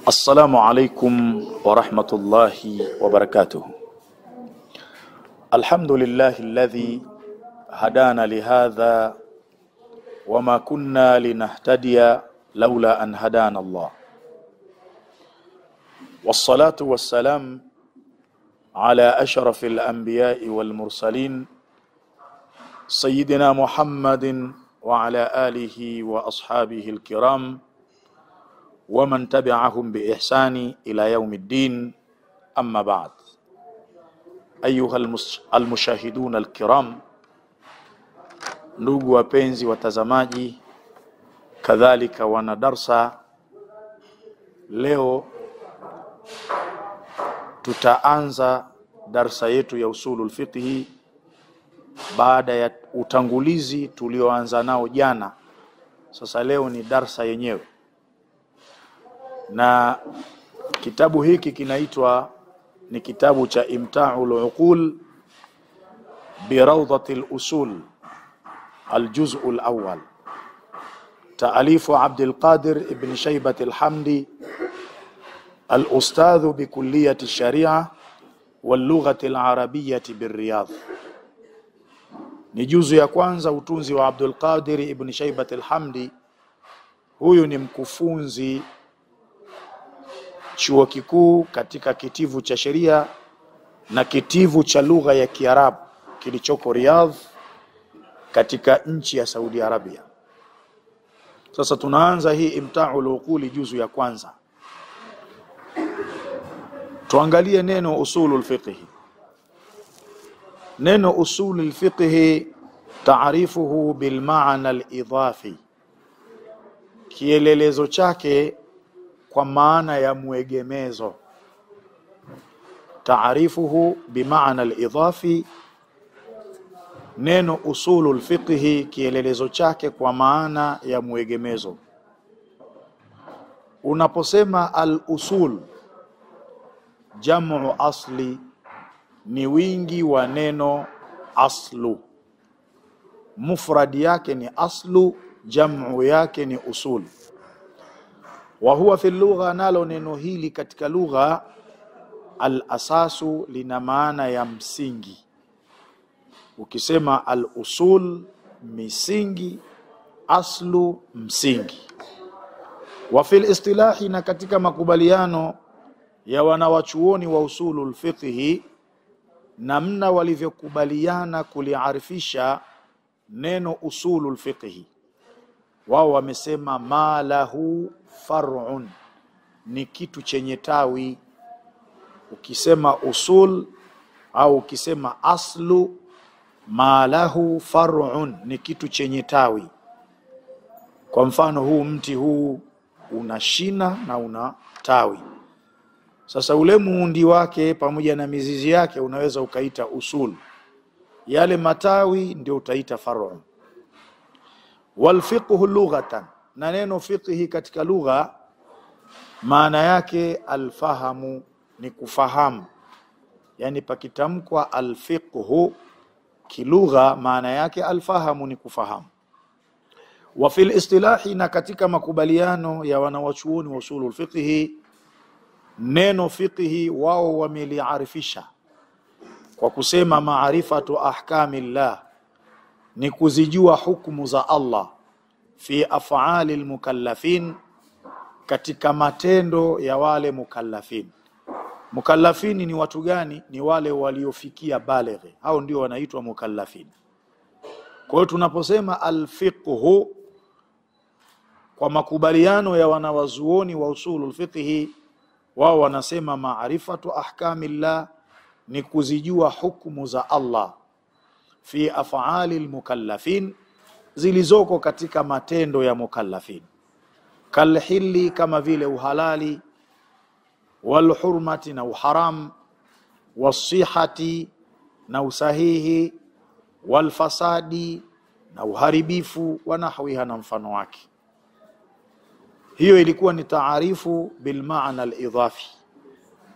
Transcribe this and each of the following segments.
السلام عليكم ورحمة الله وبركاته. الحمد لله الذي هدانا لهذا وما كنا لنهتدي لولا أن هدانا الله، والصلاة والسلام على أشرف الأنبياء والمرسلين سيدنا محمد وعلى آله وأصحابه الكرام ومن تبعهم بإحسان إلى يوم الدين. أما بعد، أيها المشاهدون الكرام، ndugu wapenzi watazamaji, kadhalika wana darsa, leo tutaanza darsa yetu ya usulul fiqhi baada ya utangulizi tulioanza nao jana. Sasa leo ni darsa yenyewe, na kitabu hiki kinaitwa ni kitabu cha Imta'ul Uqul bi Rawdatil Usul al-Juz'u al-Awwal, ta'alifu Abdul Qadir ibn Shaybat al-Hamdi al-Ustadh bi Kulliyati Sharia wal Lughati al-Arabiyyah bi Riyadh. Ni juzu ya kwanza, utunzi wa Abdul Qadir ibn Shaybat al-Hamdi. Huyu ni mkufunzi chuo kikuu katika kitivu cha sheria na kitivu cha lugha ya Kiarabu kilichoko Riyadh katika nchi ya Saudi Arabia. Sasa tunaanza hii Imta'ul Uquli juzu ya kwanza. Tuangalie neno usulul fiqhi. Neno usulul fiqhi taarifuhu bil ma'na al-idhafi, kielelezo chake kwa maana ya muegemezo. Taarifuhu bimaana al-idhafi, neno usulul fiqhi kielelezo chake kwa maana ya muegemezo. Unaposema al-usul, jamu asli, ni wingi wa neno aslu. Mufradi yake ni aslu, jamu yake ni usul. Wa huwa fi lugha, nalo neno hili katika lugha, al-asasu lina maana ya msingi. Ukisema al-usul, misingi, aslu, msingi. Wa fil istilahi, na katika makubaliano ya wanawachuoni wa usulul fiqhi, namna walivyokubaliana kuliarifisha neno usulul fiqhi, wao wamesema ma lahu far'un, ni kitu chenye tawi. Ukisema usul au ukisema aslu, ma lahu far'un, ni kitu chenye tawi. Kwa mfano, huu mti huu una shina na una tawi. Sasa ule muundi wake pamoja na mizizi yake unaweza ukaita usul, yale matawi ndio utaita far'un. Wal fiqhu lughatan, na neno fiqhi katika lugha maana yake alfahamu, ni kufahamu. Yani pakitamkwa alfiqhu kilugha, maana yake alfahamu, ni kufahamu. Wa fil istilahi, na katika makubaliano ya wanawachuoni wa usulul fiqhi, neno fiqhi wao wameliarifisha kwa kusema maarifatu ahkamillah, ni kuzijua hukumu za Allah, fi af'alil mukallafin, katika matendo ya wale mukallafin. Mukallafin ni watu gani? Ni wale waliofikia balighi, hao ndio wanaitwa mukallafin. Kwa hiyo tunaposema al-fiqhu kwa makubaliano ya wanawazuoni wa usulul fiqhi, wao wanasema maarifatu ahkamillah, ni kuzijua hukumu za Allah, fi af'alil mukallafin, zilizoko katika matendo ya mukallafin. Kalhili, kama vile uhalali, walhurmati, na uharam, wasihati, na usahihi, walfasadi, na uharibifu, wanahwiha, na mfano wake. Hiyo ilikuwa ni taarifu bil maana al-idhafi.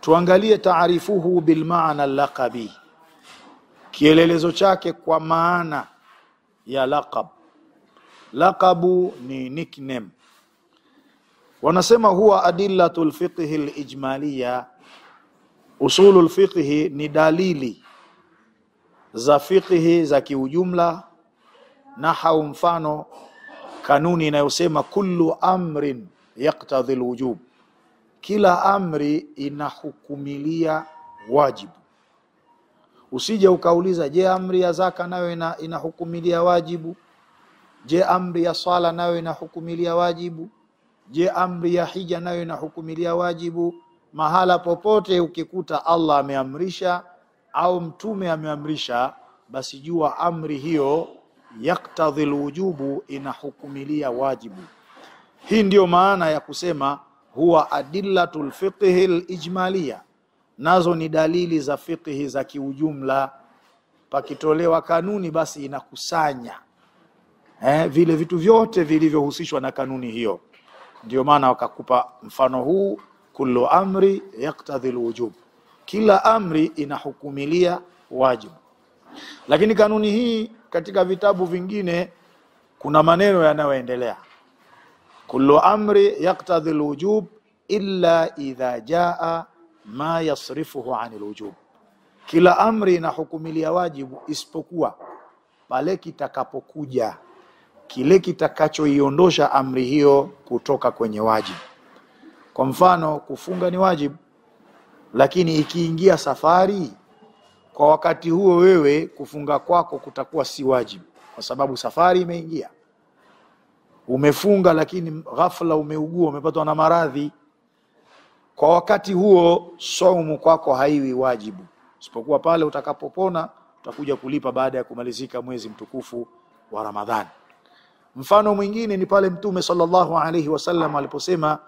Tuangalie taarifuhu bil maana al-laqabi, kielelezo chake kwa maana ya laqab. Laqabu ni nickname. Wanasema huwa adillatul fiqhi al-ijmaliyya, usulul fiqhi ni dalili za fiqhi za kiujumla. Nahau, mfano kanuni inayosema kullu amrin yaqtadhi alwujub, kila amri inahukumilia wajibu. Usije ukauliza, je, amri ya zaka nayo inahukumilia wajibu? Je, amri ya swala nayo inahukumilia wajibu? Je, amri ya hija nayo inahukumilia wajibu? Mahala popote ukikuta Allah ameamrisha au mtume ameamrisha, basi jua amri hiyo yaktadhi alwujubu, inahukumilia wajibu. Hii ndio maana ya kusema huwa adillatul fiqhi alijmaliyya, nazo ni dalili za fiqhi za kiujumla. Pakitolewa kanuni basi inakusanya vile vitu vyote vilivyohusishwa na kanuni hiyo. Ndio maana wakakupa mfano huu, kullu amri yaktadhi alwujub, kila amri inahukumilia wajibu. Lakini kanuni hii katika vitabu vingine kuna maneno yanayoendelea, kullu amri yaktadhi alwujub illa idha jaa ma yasrifuhu anil wujub, kila amri inahukumilia wajibu isipokuwa pale kitakapokuja kile kitakachoiondosha amri hiyo kutoka kwenye wajibu. Kwa mfano, kufunga ni wajibu, lakini ikiingia safari, kwa wakati huo wewe kufunga kwako kutakuwa si wajibu, kwa sababu safari imeingia. Umefunga lakini ghafla umeugua, umepatwa na maradhi, kwa wakati huo saumu kwako haiwi wajibu, isipokuwa pale utakapopona utakuja kulipa baada ya kumalizika mwezi mtukufu wa Ramadhani. Mfano mwingine ni pale Mtume sallallahu alayhi wasallam aliposema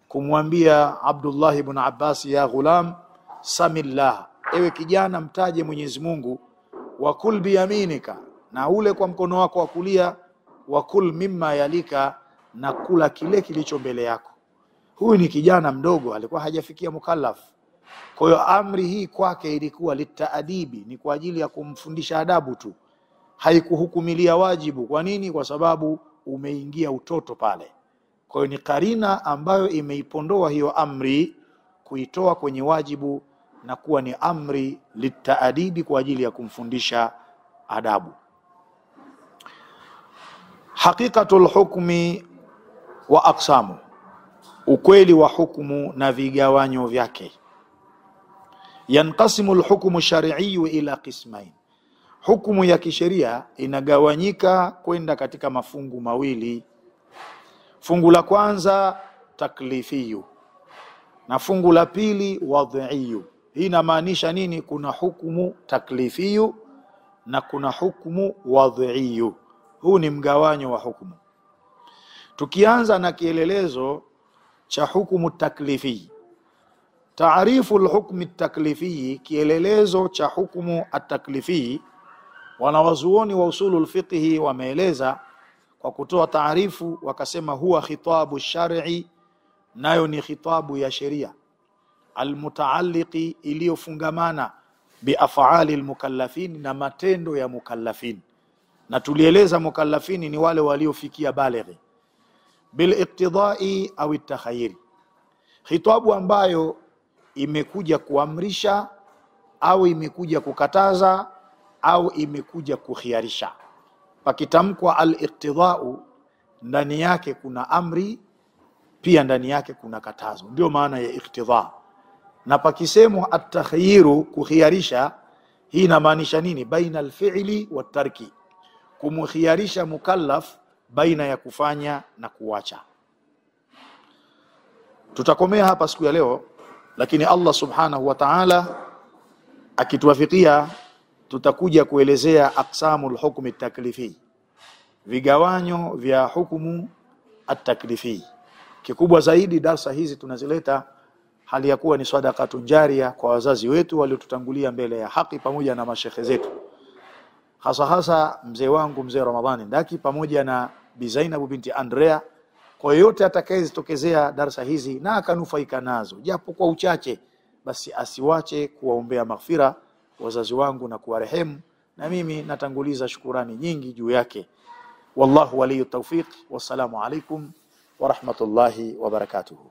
kumwambia Abdullah ibn Abbas, ya ghulam samillah, ewe kijana mtaje Mwenyezi Mungu, wa kul biyaminika, na ule kwa mkono wako wa kulia, wa kul mimma yalika, na kula kile kilicho mbele yako. Huyu ni kijana mdogo, alikuwa hajafikia mukallaf. Kwa hiyo amri hii kwake ilikuwa litaadibi, ni kwa ajili ya kumfundisha adabu tu, haikuhukumilia wajibu. Kwa nini? Kwa sababu umeingia utoto pale. Kwa hiyo ni karina ambayo imeipondoa hiyo amri, kuitoa kwenye wajibu na kuwa ni amri litaadibi, kwa ajili ya kumfundisha adabu. Haqiqatul hukmi wa aqsamu, ukweli wa hukumu na vigawanyo vyake. Yanqasimu alhukmu shar'iyyu ila qismain, hukumu ya kisheria inagawanyika kwenda katika mafungu mawili. Fungu la kwanza taklifiyu, na fungu la pili wadhi'iyu. Hii inamaanisha nini? Kuna hukumu taklifiyu na kuna hukumu wadhi'iyu. Huu ni mgawanyo wa hukumu. Tukianza na kielelezo cha hukumu taklifi. Taarifu alhukmi taklifi, kielelezo cha hukumu at-taklifi. Wanawazuoni wa usulul fiqhi wameeleza kwa kutoa taarifu, wakasema huwa khitabu shar'i, nayo ni khitabu ya sheria, almutaalliqi, iliyofungamana bi af'ali almukallafin, na matendo ya mukallafin. Na tulieleza mukallafini ni wale waliofikia balighi, bil iqtidai au at-takhayyur, khitabu ambayo imekuja kuamrisha au imekuja kukataza au imekuja kukhiarisha. Pakitamkwa al-iqtidau, ndani yake kuna amri, pia ndani yake kuna katazo, ndio maana ya iqtida. Na pakisemwa at-takhayyur, kukhiarisha, hii inamaanisha nini? Baina al-fi'li wa tarki, kumkhiarisha mukallaf baina ya kufanya na kuacha. Tutakomea hapa siku ya leo, lakini Allah subhanahu wa ta'ala akituwafikia tutakuja kuelezea aqsamul hukmi at-taklifi, vigawanyo vya hukumu at-taklifi. Kikubwa zaidi, darasa hizi tunazileta hali ya kuwa ni sadaqatun jaria kwa wazazi wetu waliotutangulia mbele ya haki, pamoja na mashekhe zetu, hasa mzee wangu mzee Ramadhani Ndaki pamoja na Bi Zainab binti Andrea. Kwa yote atakayezitokezea darasa hizi na akanufaika nazo japo kwa uchache, basi asiwache kuwaombea maghfira wazazi wangu na kuwarehemu, na mimi natanguliza shukurani nyingi juu yake. Wallahu waliyut tawfiq. Wassalamu alaikum wa rahmatullahi wa barakatuhu.